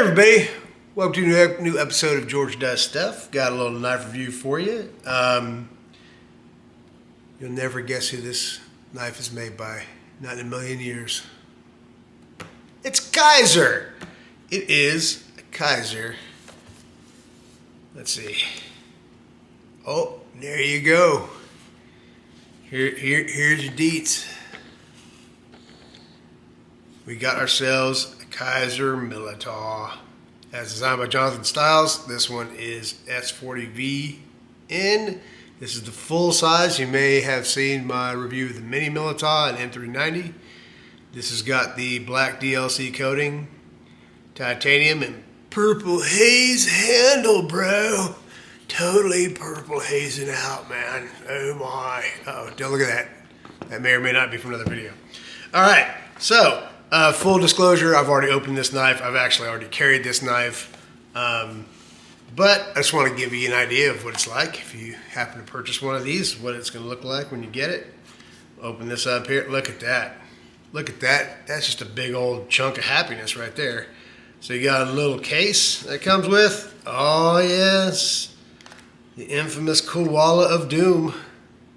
everybody, welcome to a new episode of George Does Stuff. Got a little knife review for you. You'll never guess who this knife is made by, not in a million years. It's Kizer. It is a Kizer. Let's see. Oh, there you go. Here's your deets. We got ourselves a Kizer Militaw. As designed by Jonathan Stiles. This one is s45vn. This is the full size. You may have seen my review of the mini Militaw and M390. This has got the black DLC coating, titanium, and purple haze handle, bro. Totally purple hazing out, man. Oh my. Oh, don't look at that. That may or may not be from another video. All right, so full disclosure, I've already opened this knife. I've actually already carried this knife. But I just want to give you an idea of what it's like if you happen to purchase one of these, what it's going to look like when you get it. Open this up here. Look at that. Look at that. That's just a big old chunk of happiness right there. So you got a little case that comes with. Oh, yes. The infamous koala of doom.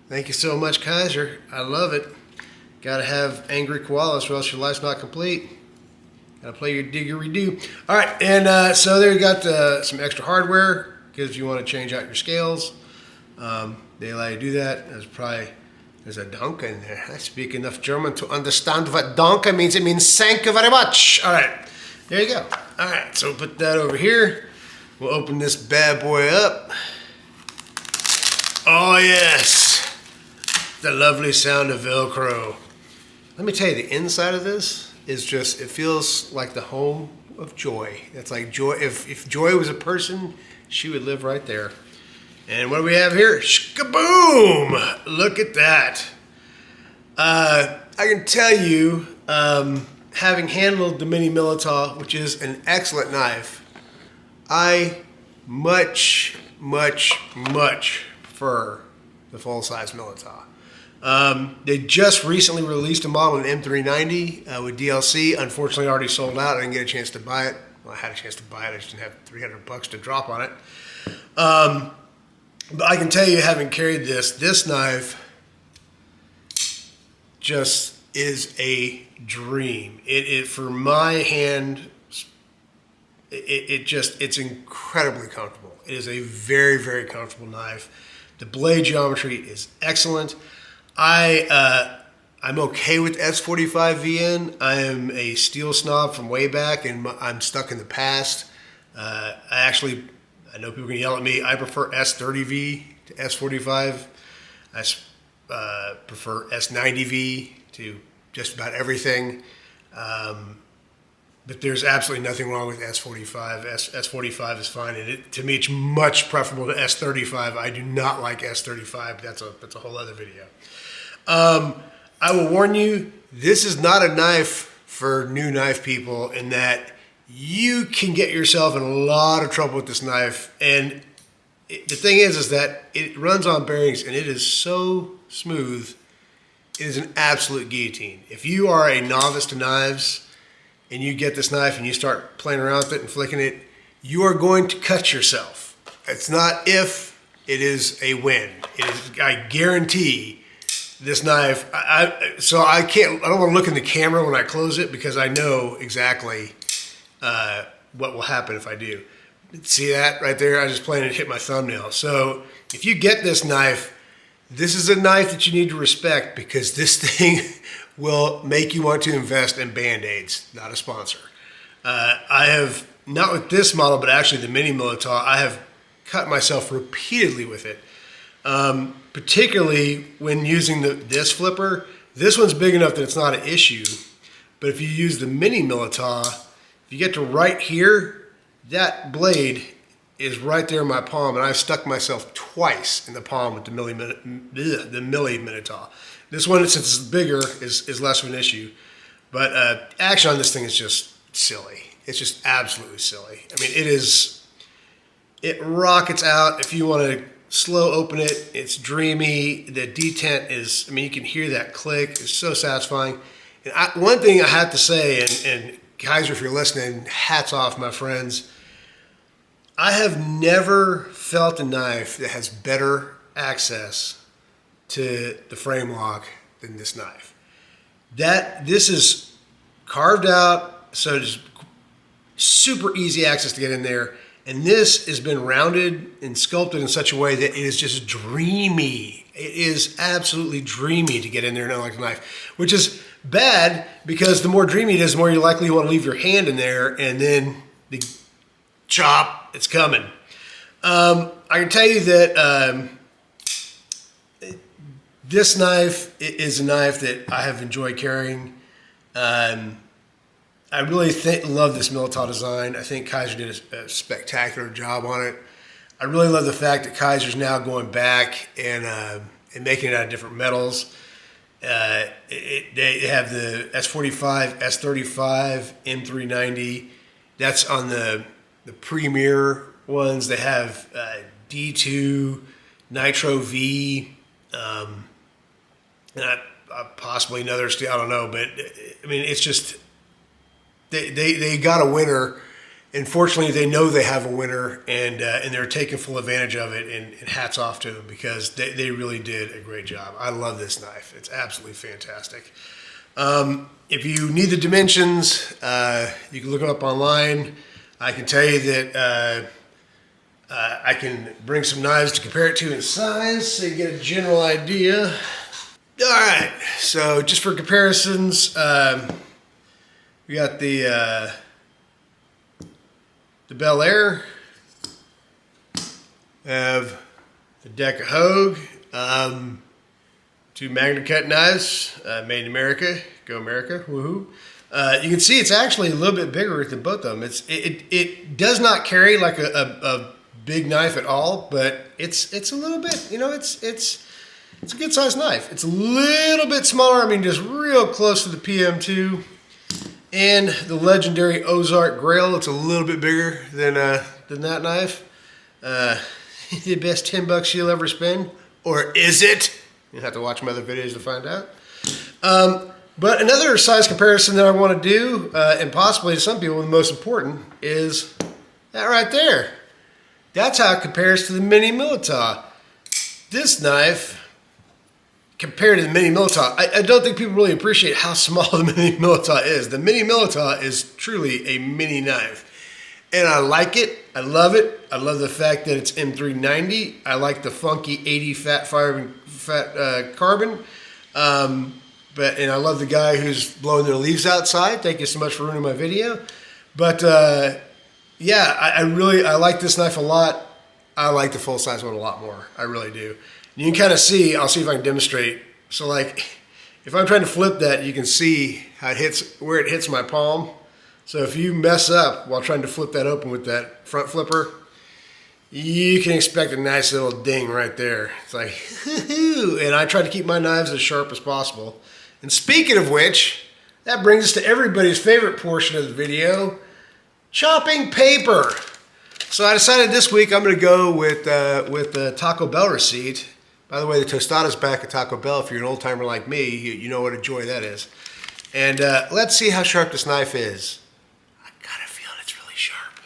Thank you so much, Kizer. I love it. Got to have angry koalas or else your life's not complete. Got to play your didgeridoo. All right, and so there you got some extra hardware because you want to change out your scales. They allow you to do that. There's a Danke in there. I speak enough German to understand what Danke means. It means thank you very much. All right, there you go. All right, so put that over here. We'll open this bad boy up. Oh, yes. The lovely sound of Velcro. Let me tell you, the inside of this is just, it feels like the home of Joy. It's like Joy, if Joy was a person, she would live right there. And what do we have here? Shkaboom! Look at that. I can tell you, having handled the mini Militaw, which is an excellent knife, I much prefer the full-size Militaw. They just recently released a model in M390 with DLC. Unfortunately, already sold out. I didn't get a chance to buy it. Well, I had a chance to buy it. I just didn't have $300 to drop on it. But I can tell you, having carried this knife just is a dream. It for my hand, it's incredibly comfortable. It is a very comfortable knife. The blade geometry is excellent. I'm okay with s45vn. I am a steel snob from way back, and I'm stuck in the past. I know people are going to yell at me. I prefer s30v to s45. I prefer s90v to just about everything. But there's absolutely nothing wrong with s45. S45 is fine, and to me, it's much preferable to s35. I do not like s35. That's a whole other video. I will warn you, this is not a knife for new knife people in that you can get yourself in a lot of trouble with this knife. And the thing is that it runs on bearings and it is so smooth. It is an absolute guillotine. If you are a novice to knives and you get this knife and you start playing around with it and flicking it, you are going to cut yourself. It's not if, it is a when. It is, I guarantee this knife, I don't want to look in the camera when I close it because I know exactly what will happen if I do. See that right there? I just planted to hit my thumbnail. So if you get this knife, this is a knife that you need to respect because this thing will make you want to invest in Band-Aids. Not a sponsor. I have, not with this model, but actually the mini Militaw, I have cut myself repeatedly with it. Particularly when using this flipper. This one's big enough that it's not an issue, but if you use the mini Militaw, if you get to right here, that blade is right there in my palm, and I've stuck myself twice in the palm with the mini Militaw. This one, since it's bigger, is less of an issue, but action on this thing is just silly. It's just absolutely silly. I mean, it rockets out. If you want to slow open it, it's dreamy. The detent is, I mean, you can hear that click. It's so satisfying. And one thing I have to say, and Kizer, if you're listening, hats off, my friends. I have never felt a knife that has better access to the frame lock than this knife. This is carved out, so it's super easy access to get in there. And this has been rounded and sculpted in such a way that it is just dreamy. It is absolutely dreamy to get in there and unlock the knife, which is bad because the more dreamy it is, the more you're likely to want to leave your hand in there, and then the chop, it's coming. I can tell you that this knife is a knife that I have enjoyed carrying. I really love this Militaw design. I think Kizer did a spectacular job on it. I really love the fact that Kizer's now going back and making it out of different metals. They have the S45, S35, M390. That's on the premier ones. They have D2, Nitro V, and possibly another steel. I don't know, but I mean, it's just they got a winner. And fortunately, they know they have a winner, and they're taking full advantage of it. And hats off to them because they really did a great job. I love this knife; it's absolutely fantastic. If you need the dimensions, you can look them up online. I can tell you that I can bring some knives to compare it to in size, so you get a general idea. All right, so just for comparisons, we got the Bel Air, have the Deca Hogue, two Magna Cut knives, made in America. Go America, woohoo. You can see it's actually a little bit bigger than both of them. It does not carry like a big knife at all, but it's a little bit, you know, it's a good sized knife. It's a little bit smaller, I mean just real close to the PM2. And the legendary Ozark Grail, it's a little bit bigger than that knife. The best $10 you'll ever spend, or is it? You'll have to watch my other videos to find out. But another size comparison that I want to do, and possibly to some people the most important, is that right there. That's how it compares to the Mini Militaw. This knife, compared to the Mini Militaw, I don't think people really appreciate how small the Mini Militaw is. The Mini Militaw is truly a mini knife. And I like it. I love it. I love the fact that it's M390. I like the funky 80 fat carbon. And I love the guy who's blowing their leaves outside. Thank you so much for ruining my video. But yeah, I like this knife a lot. I like the full size one a lot more. I really do. You can kind of see, I'll see if I can demonstrate. So like, if I'm trying to flip that, you can see how it hits, where it hits my palm. So if you mess up while trying to flip that open with that front flipper, you can expect a nice little ding right there. It's like, and I try to keep my knives as sharp as possible. And speaking of which, that brings us to everybody's favorite portion of the video, chopping paper. So I decided this week I'm going to go with the Taco Bell receipt. By the way, the tostada's back at Taco Bell. If you're an old timer like me, you know what a joy that is. And let's see how sharp this knife is. I got a feeling it's really sharp.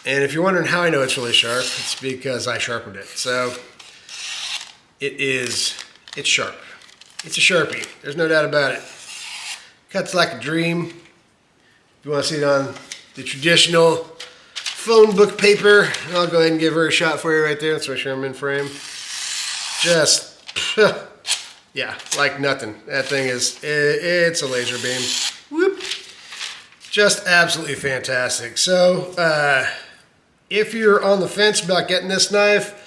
And if you're wondering how I know it's really sharp, it's because I sharpened it. So it's sharp. It's a Sharpie. There's no doubt about it. Cuts like a dream. If you want to see it on the traditional phone book paper, I'll go ahead and give her a shot for you right there. Let's make sure I'm in frame. Just, yeah, like nothing. That thing it's a laser beam. Whoop. Just absolutely fantastic. So, if you're on the fence about getting this knife,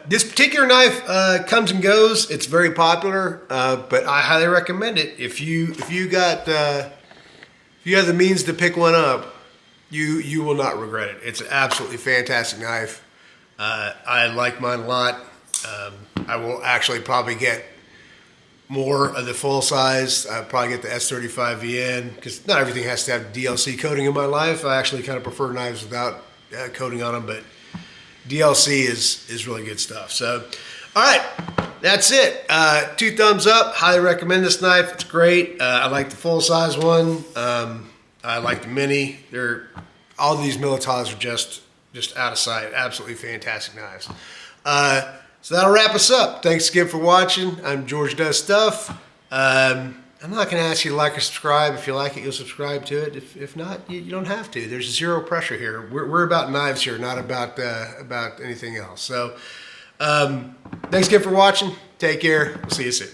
this particular knife comes and goes. It's very popular, but I highly recommend it. If you have the means to pick one up, you will not regret it. It's an absolutely fantastic knife. I like mine a lot. I will actually probably get more of the full size. I'll probably get the s45vn because not everything has to have DLC coating in my life. I actually kind of prefer knives without coating on them, but DLC is really good stuff. So, all right. that's it. 2 thumbs up. Highly recommend this knife. It's great. I like the full size one. I like the mini. All these Militaws are just out of sight. Absolutely fantastic knives. So that'll wrap us up. Thanks again for watching. I'm George Does Stuff. I'm not going to ask you to like or subscribe. If you like it, you'll subscribe to it. If not, you don't have to. There's zero pressure here. We're about knives here, not about anything else. So thanks again for watching. Take care. We'll see you soon.